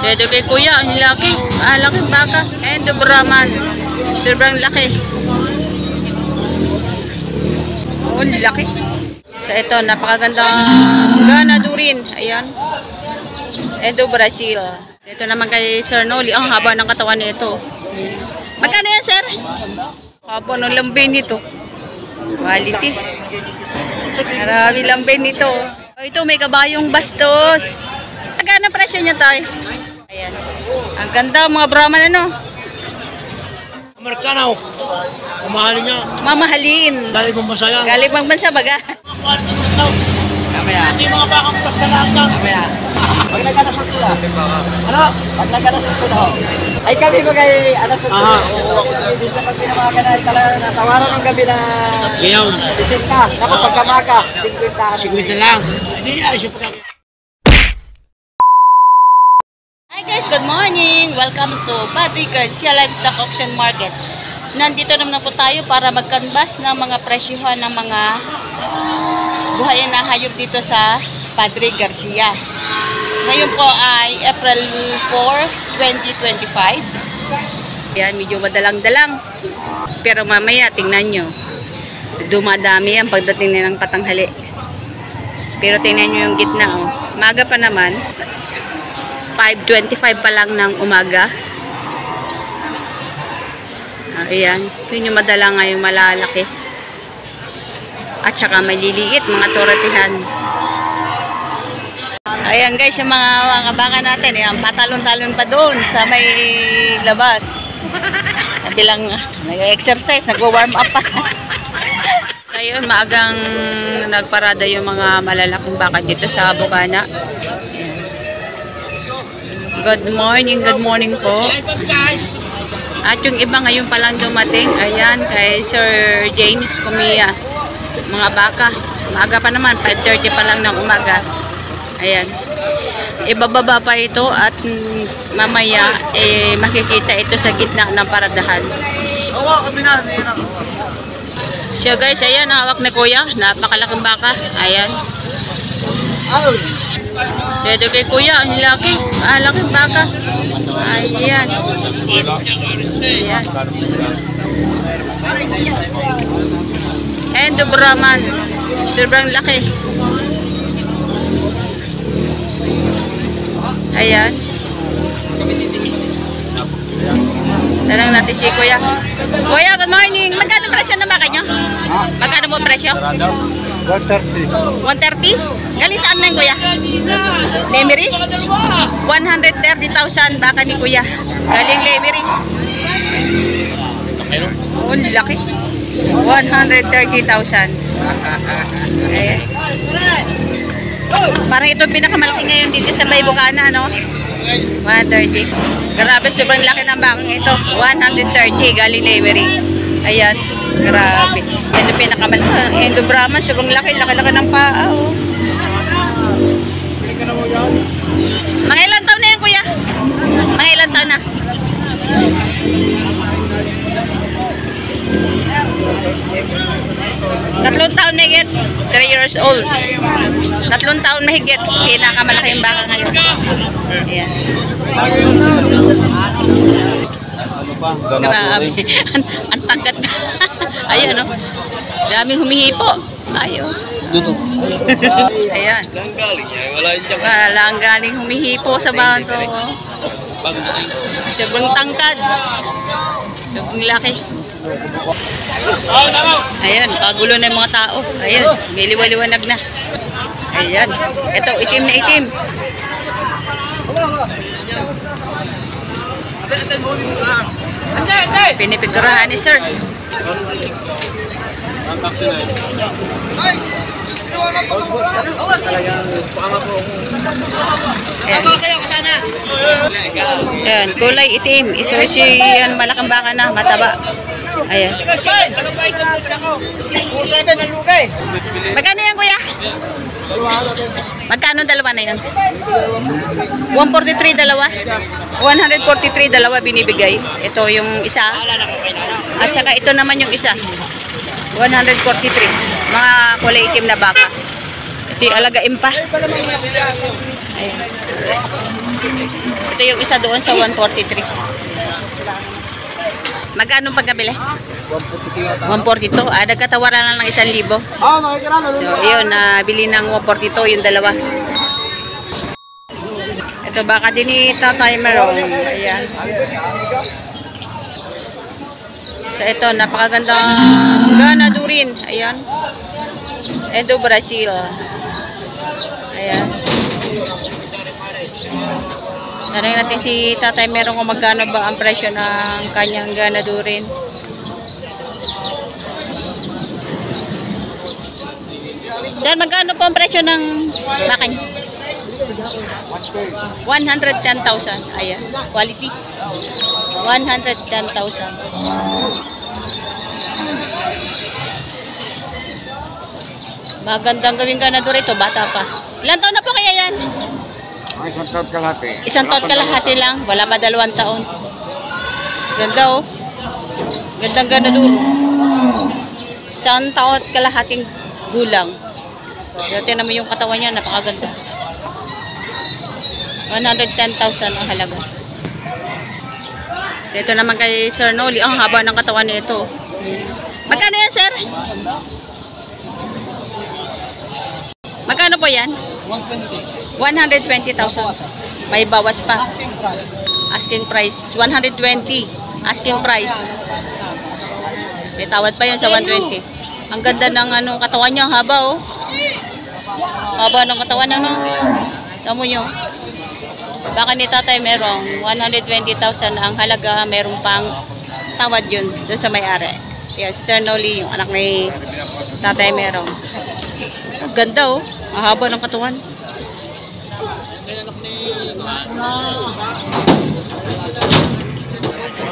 Sedo kay kuya, ang laki. Laki baka. And Brahman. Sobrang laki. Oh, laki. So ito, napakagandang ganado rin. Ayan. Endo Brazil. So, ito naman kay Sir Noli. Ang haba ng katawan nito. Magkano yan, sir? Haba ng lambing nito. Quality. Marami lambing nito. Oh, ito may kabayong bastos. Magkano presyo niya tayo? Ayan. Ang ganda mga Brahman ano. Amerikano. Mamahalin niya. Mamahalin. Galing mong masaya. Galing pang bansa baga. Kamaya. Hindi mga bakang pasta lang ka. Kamaya. Pag nagkana sa tula. Ano? Pag nagkana sa tula. Ay kami ba kay ano sa tula? Hindi sa pag pinamaga na talaga natawaran ng gabi na ngayon. Bisin ka. Naku pagkamaga. 50 lang. Hindi ay siya pa. Hi guys, good morning! Welcome to Padre Garcia Livestock Auction Market. Nandito naman po tayo para mag-canvas ng mga presyohan ng mga buhayan na hayop dito sa Padre Garcia. Ngayon po ay April 4, 2025. Yan, medyo madalang-dalang. Pero mamaya, tingnan nyo. Dumadami yan pagdating ng patanghali. Pero tingnan nyo yung gitna. Oh. Maga pa naman. 5:25 pa lang ng umaga. Ayan. Yun yung madala nga yung malalaki. At saka maliliit, mga toratihan. Ayan guys, yung mga baka natin. Ayan, patalon-talon pa doon sa may labas. Sabi lang, nag-exercise, nag-warm up pa. So yun, maagang nagparada yung mga malalaking baka dito sa Bukana. Good morning po. At yung iba ngayon palang dumating, ayan, kay Sir James Kumia. Mga baka, maaga pa naman, 5:30 pa lang ng umaga. Ayan. Ibababa pa ito at mamaya, makikita ito sa gitna ng paradahan. So guys, ayan, hawak na kuya, napakalaking baka. Ayan. Dito kay kuya, ang laki. Laki baka. Ayan. Ayan. And Brahman. Sobrang laki. Ayan. Tanong natin si kuya. Kuya, good morning. Magkano presyo ng baka nyo? Magkano mo presyo? 130. 130? Galing saan na yun, kuya? Lemery? 130,000 baka ni kuya. Galing Lemery. Oh, laki. 130,000. Ayan. Parang ito pinakamalaki ngayon dito sa Bay Bukana, ano? 130. Grabe, sobrang laki ng bakang ito. 130, galing Lemery. Ayan. Grabe. Ito pinakamalaki. Endo Brahman, sobrang laki. Laki-laki ng paa. Oh. Mga ilang taon na yan, kuya? Mga ilang taon na? Tatlong taon na higit. 3 years old. Tatlong taon mahigit. Pinakamalaki yung baka ngayon. Ayan. Grabe. Ang tagat. Ayan, no? Daming humihipo. Ayaw. Dito. Ayan. Saan galing niya? Wala yung tiyak. Wala ang galing humihipo sa bato. Sobrang tangkad. Sobrang laki. Ayan, pagulo na yung mga tao. Ayan, may liwaliwanag na. Ayan. Ito, itim na itim. Pinipigurahan ni sir. Ayan, kulay itim. Ito si malaking baka na, mataba. Ayan. Magkano yan, kuya? Magkano dalawa na yan? 143 dalawa? 143 dalawa binibigay. Ito yung isa. At saka ito naman yung isa. 143. Mga kulay itim na baka. Ito yung alagain pa. Ayan. Ito yung isa doon sa 143. Magkano pagkabili? 142. Nagkatawaran lang ng 1,000. So, yun, nabili ng 142 yung dalawa. Ito baka din ni Tatay Merong. Ayan. So, ito, napakagandang ganado rin. Ayan. Ito, Brazil. Ayan. Tanong natin si Tatay Merong kung magkano ba ang presyo ng kanyang ganado rin. Sir, magkano po ang presyo ng makan? 110,000. Ayan. Quality. 110,000. Magandang gawing ganado rito. Bata pa. Ilan taon na po kaya yan? Isang taon kalahati. Isang taon kalahati lang. Wala pa 2 taon. Ganda oh. Gandang ganado. Isang taon kalahating gulang. Dati naman yung katawan niya. Napakaganda. 110,000 ang halaga. So ito naman kay Sir Noli. Ang haba ng katawan nito. Magkano yan, sir? Magkano po yan? 120,000. May bawas pa. Asking price. 120. Asking price. May tawad pa yun sa 120. Ang ganda ng katawan niya. Haba oh. Haba ng katawan ano. Tamo nyo. Baka ni Tatay Merong 120,000 ang halaga. Merong pang tawad yun. Doon sa may-ari. Yan, si Sir Noli, yung anak ni Tatay Merong. Ang ganda oh. Ang haba ng katawan.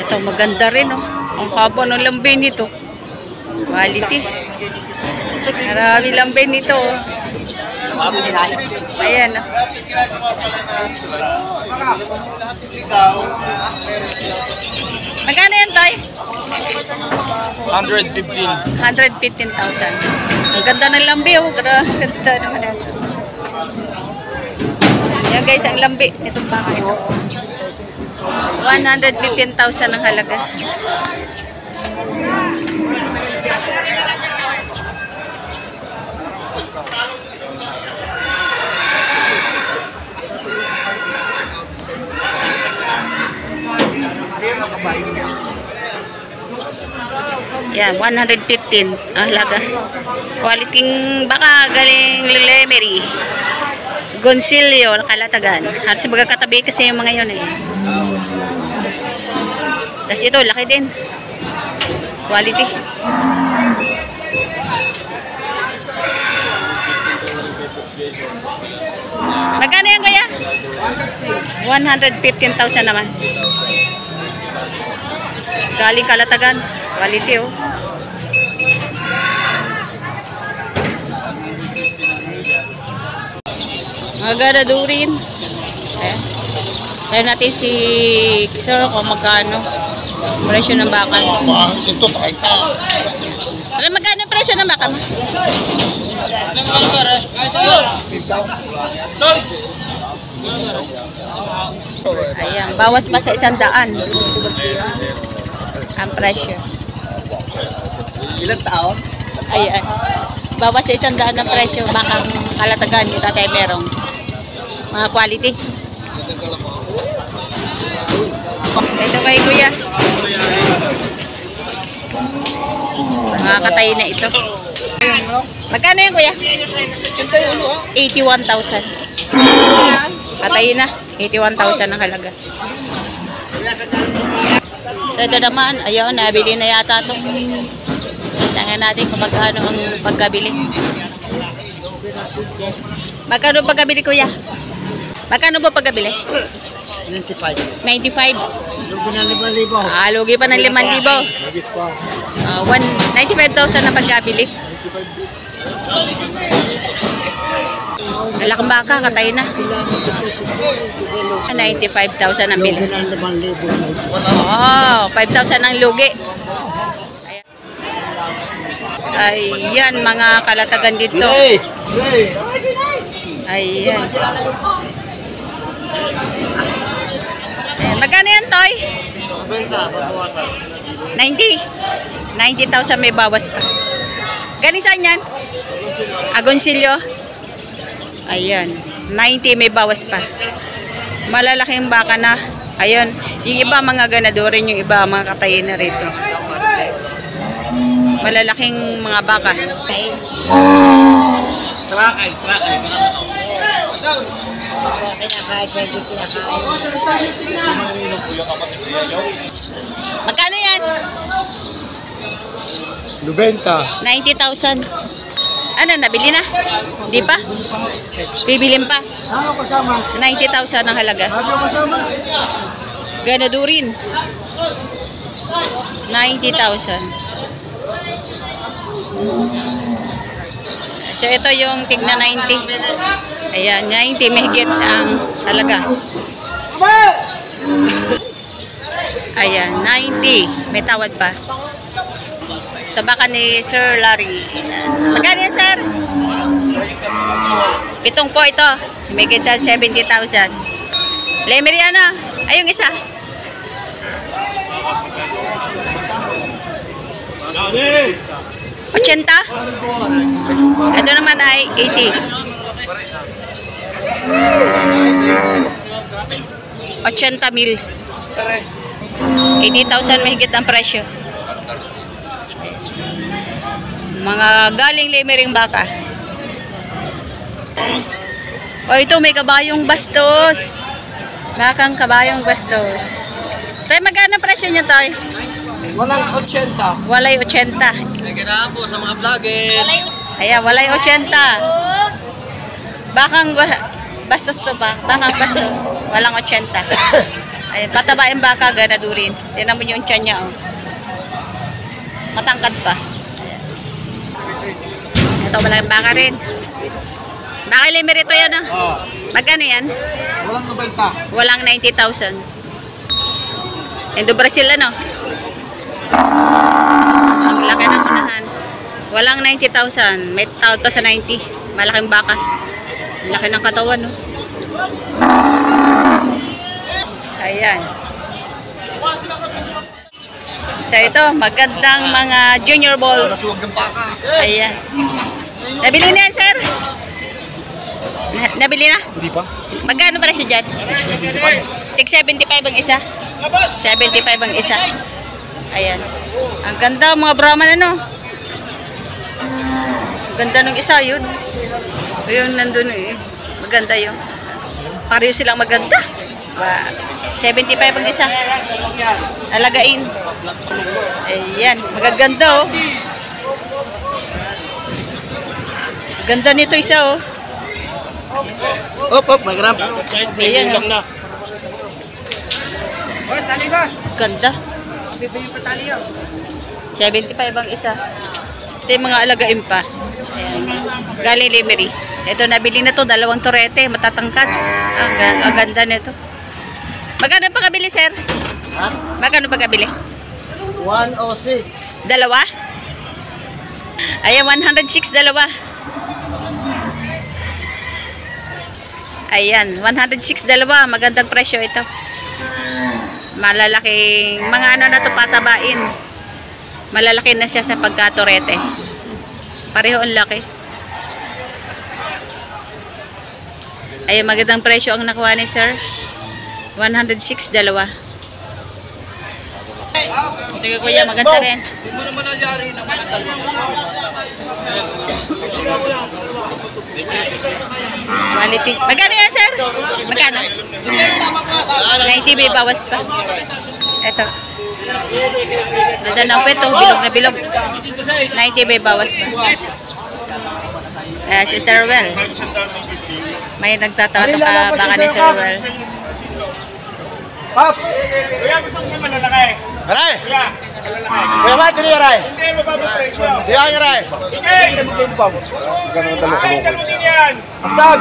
Ito maganda rin oh. Ang haba ng lambay nito. Quality. Marami lambay nito oh. Ayan oh. Magkano yan, Tay? 115. 115,000. Ang ganda ng lambi oh. Ganda naman ito. Yan guys, ang lambi nitong baka ito. 115,000 ang halaga. Yan, 115 ang halaga. Quality baka galing Lemery. Gonsilio, Kalatagan. Halos magkakatabi kasi yung mga yun eh. Tapos ito, laki din. Quality. Magkano yan kuya? 115,000 naman. Galing Kalatagan. Quality oh. Mga ganado rin. Ayan. Tayo natin si Sir kung magkano presyo ng baka. Alam magkano presyo ng baka mo? Ayan, bawas pa sa 100 ang presyo. Ilang taon? Ayan. Bawas sa 100 ang presyo bakang Kalatagan ni Tatay Merong. Mga quality. Ito kay kuya. Mga katay na ito. Magkano yan kuya? 81,000. Katay na. 81,000 ang halaga. So ito naman, ayun, nabili na yata ito. Tingnan natin kung magkano ang pagkabili. Magkano pagkabili kuya? Magkano ba pagkabili? 95. 95. Lugi ng 5,000. Lugi pa ng 5,000. 95,000 na pagkabili. Dalakang baka, katay na. 95,000 ang bili. Lugi ng 5,000. Oh, 5,000 ang lugi. Ayan, mga Kalatagan dito. Ayan. yan, Toy? 90. 90,000 may bawas pa. Ganisan yan? Agoncillo? Ayan. 90 may bawas pa. Malalaking baka na. Ayun. Yung iba mga ganadorin, yung iba mga katayin na rito. Malalaking mga baka. Trakay. Magkano yan? 90. 90,000. Ano, nabili na? Di pa? Bibilin pa. Ano kasama? 90,000 ang halaga. Ano kasama? Ganadurin. 90,000. So ito yung tigna 90. Ayan, 90 mahigit ang halaga. Ayan, 90. May tawad pa. Tabakan ni Sir Larry. Magkano yan, sir? Pitong po ito. May sa 70,000. Lemeriana. Ay, yung isa. Ochenta? Ito naman ay 80. 80,000. 80,000 mahigit ang presyo. Mga galing lemering baka. O ito may kabayong bastos. Bakang kabayong bastos. Tay, magkano presyo niya, Tay? Walang 80. Walay 80. May ganahan po sa mga vlogger. Ayan, walay 80. Bakang bastos to ba? Bakang bastos. Walang 80. Ayan, patabain baka, ganadurin. Tignan mo yung tiyan niya, oh. Matangkad pa. Ito, walang baka rin. Baka limer ito yan, ah. Oh. Magkano yan? Walang 90. Walang 90,000. Indo Brazil, ano? Ang laki ng unahan. Walang 90,000. May tawad pa sa 90. Malaking baka. Laki ng katawan, no? Ayan. So ito, magandang mga junior balls. Ayan. Nabili na yan, sir? Nabili na? Hindi pa. Magkano pa siya dyan? Tig 75 ang isa. 75 ang isa. Ayan. Ang ganda mga Brahman, ano? Ang ganda ng isa, yun. Ayun, nandun eh. Maganda yun. Pareho silang maganda. 75 ang isa. Alagain. Ayan. Magaganda, oh. Ganda nito isa, oh. Op, may gram. Ayan, oh. na. Boss, tali boss. Ganda. Bibili pa tali yun. 75 ang isa. Ito yung mga alagain pa. Ayan. Galing Lemery. Ito, nabili na to. 2 torete. Matatangkad. Ang ganda nito. Magkano pa kabili, sir? Ha? Magkano pa kabili? 106. Dalawa? Ayan, 106 dalawa. Ayan, 106 dalawa. Magandang presyo ito. Malalaking, mga ano na to patabain. Malalaki na siya sa pagkatorete. Pareho ang laki. Ayan, magandang presyo ang nakuha ni sir. 106 dalawa. Ito kay kuya, maganda rin. Hindi mo naman nangyari na managal. Quality. Magkano yan, sir? Magkano? 90 may bawas pa. Ito. Ganda ng pweto, bilog na bilog. 90 may bawas pa. Si Sir Well. May nagtatawato ka baka ni Sir Well. Pop! Aray! Kuya ba, tiri aray! Kuya ang aray! Tag!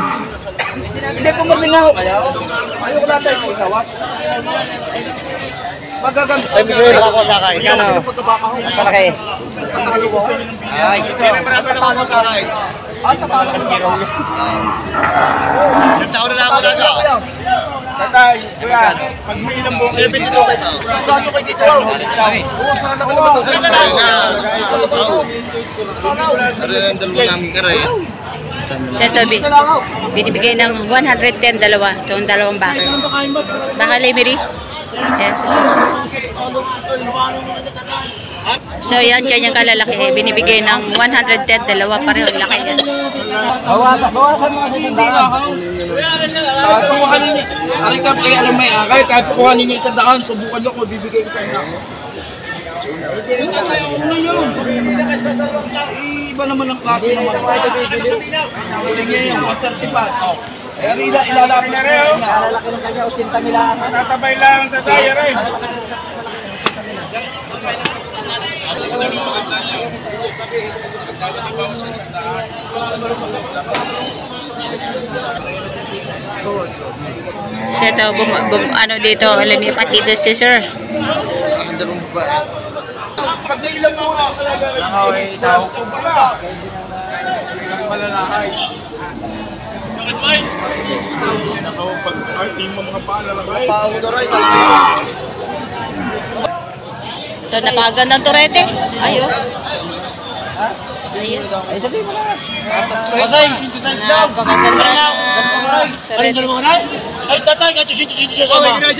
Hindi po maglingaw. Ayoko lang tayo ikawas. Magaganda. Ay, bisa yung nakakuha sa akin. Malaki. Ay. Marami nakakuha sa akin. Ang tatalo ng baka. Isang taon na lang ako lang. Tatay, kuya, pag may ilang buong 72 kayo. Sigurado kayo dito. Oo, sana ka naman ito. Surrender mo namin karay. Sa ito, binibigay ng 110 dalawa. Itong dalawang baka. Baka Lemery. Ayan. So yan, kanyang kalalaki. Binibigay ng 110 dalawa. Pareho ang laki yan. Bawasan mo kasi sandaan. Kahit kukuhanin niya, alam may akay, kahit kukuhanin niya isang daan, subukan niyo kung bibigay ko na. Ano yun? Iba naman ang klase naman. Huli niya yung 135. Oh. Eh, ilalapit ko na niya. Lalaki ng kanya, 80 nila. Tatabay lang, tatay, aray. So ito, ano dito, alam niyo, pati dito si sir. Pag may ilang buong Bakit ba? Pag arting mo mga paalalakay. Ito, napakagandang turete. Ayun. Ayun. Ay, sabihin mo na. Pasay, synthesize daw. Napakaganda na Aray, turete. dalawa ka na? Ay, tatay, kahit sinto siya sama. Tatay,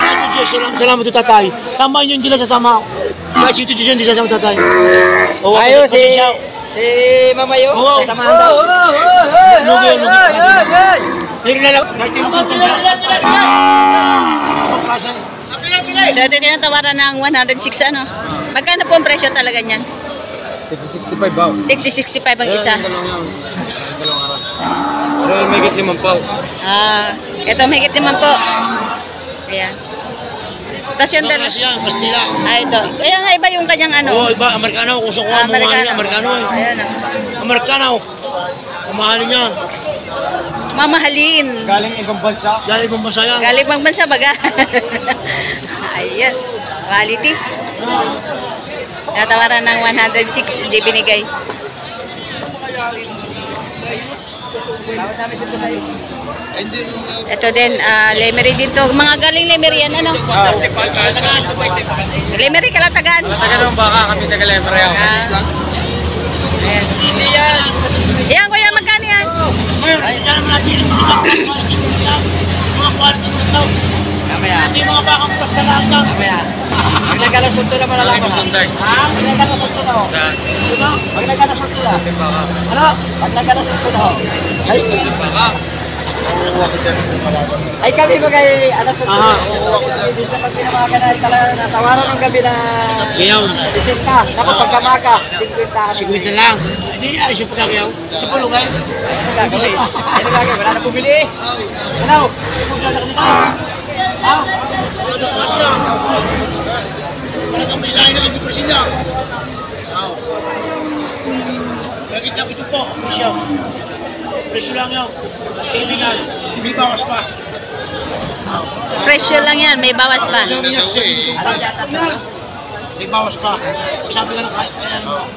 kahit siya. Salamat to tatay. Tama yun, hindi lang sasama. Kahit sinto siya, hindi sasama tatay. Ayo, si Mamayo. Oo. Samahan daw. Lugi. Pero na lang, kahit yung klase. So ito tinatawaran ng 106 ano. Magkano po ang presyo talaga niyan? 65 ba? Tigsi 65 ang isa. Dalawang yan. Dalawang araw. Pero may git 5 pa. Ito mahigit naman po. Ayan. Tapos yung dalawa. Klase yan, Kastila. Ito. Kaya nga iba yung kanyang ano. Oo, iba, Amerikano. Kung saan kuha mo, Amerikano eh. Ayan. Amerikano. Mamahalin yan. Mamahalin. Galing ibang bansa. Dahil ibang bansa yan. Galing bang bansa baga? Ayan. Quality. Natawaran ng 106, hindi binigay. Ito din, Lemery din to. Mga galing Lemery yan, ano? Lemery, Kalatagan. Taga ng baka kami taga-lever yan. Yes. Yan, kuya, magkano yan? Ngayon, kasi kaya naman natin yung mga quality mo ito. Ito yung mga bakang basta lang lang. Pag nagkalasunto na malalaman. Pag nagkalasunto na ho. Pag nagkalasunto na. Ano? Pag nagkalasunto na ho. Ay kami bagay alas sunto. Hindi sa pag pinamagan na talaga natawaran ng gabi na Kiyaw. isin ka. Tapos pagkamaga, 50. 50 lang. Hindi, ay, siya pa kiyaw. Siya pa lugay. Ano gagawin? Ano gagawin? Wala na bumili. Ano? Ha? Wala na siya. Talagang may lain na hindi presida. Lagi kami ito po. Ano siya? Presyo lang yaw. Kaibigan. Hindi bawas pa. Presyo lang yan, may bawas pa. Sabi niya sa 72. May bawas pa. Sabi ka na kaya ano.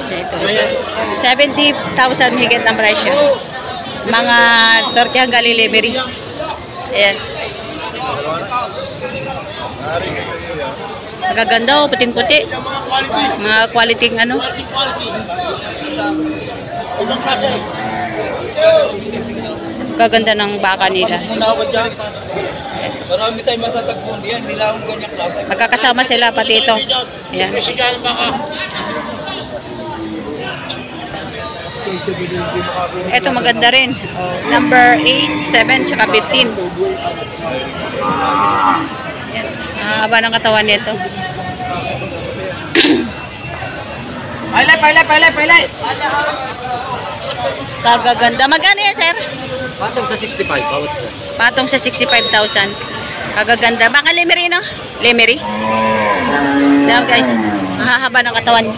So ito, 70,000 mahigit ang presyo. Mga tortihang galing Lemery. Ayan. Magaganda oh, puting-puti. Yung mga quality. Mga quality ano. Quality. Ibang klase. Kaganda ng baka nila. Muna ako dyan. Marami tayong matatagpon diyan. Hindi lang akong ganyan klase. Magkakasama sila pati ito. Ayan. Presyo dyan baka. Ito maganda rin. Number 8, 7, tsaka 15. Ayan. Haba ng katawan nito. Pailay. Kagaganda. Magkano yan, sir? Patong sa 65. Bawat ko. Patong sa 65,000. Kagaganda. Baka Lemery, no? Lemery. Ayan, guys. Mahahaba ng katawan.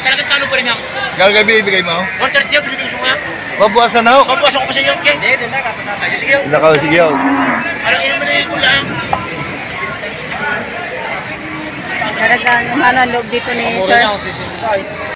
Talagang talo pa rin ako. Gagabi ibigay mo? 130 yung binibigay ko nga. Mabuwasan na ho. Mabuwasan ko pa sa inyo. Okay? Hindi na. Sige. Sige ho. Alam niyo naman ko lang. Talagang mahal ang loob dito ni Sir.